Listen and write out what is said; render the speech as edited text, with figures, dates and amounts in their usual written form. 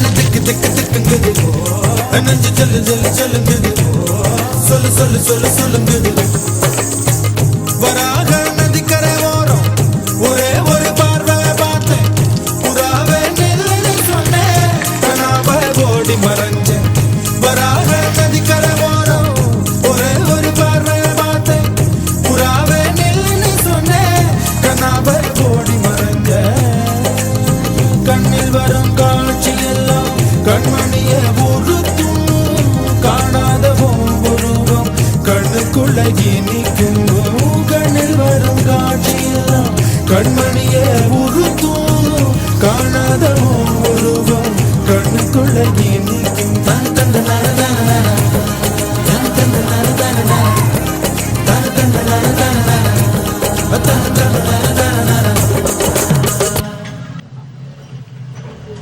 திக்கு திக்கு திக்குங்குது நெஞ்சு ஜல்லு ஜல்லு ஜல்லுங்குது சொல்லு சொல்லு சொல்லு சொல்லுங்குது வராக நதிக்கரை ஓரம் ஒரே ஒரு பார்வை பார்த்தேன் புறாவே நில்லுன்னு சொன்னேன் கனாவ ஓடி மறைஞ்சேன் வராக நதிக்கரை ஓரம் ஒரே ஒரு பார்வை பார்த்தேன் புறாவே நில்லுன்னு சொன்னேன் கனாவ ஓடி மறைஞ்சேன் கண்ணில் வரும் காட்சி எல்லாம் கண்மணிய உறுத்தும் காணாத உருவம் கண்ணுக்குள்ள இனிக்கும் கண்ணில் வரும் காட்சி எல்லாம் கண்மணிய உறுத்தும் காணாத உருவம் கண்ணுக்குள்ள இனிக்கும்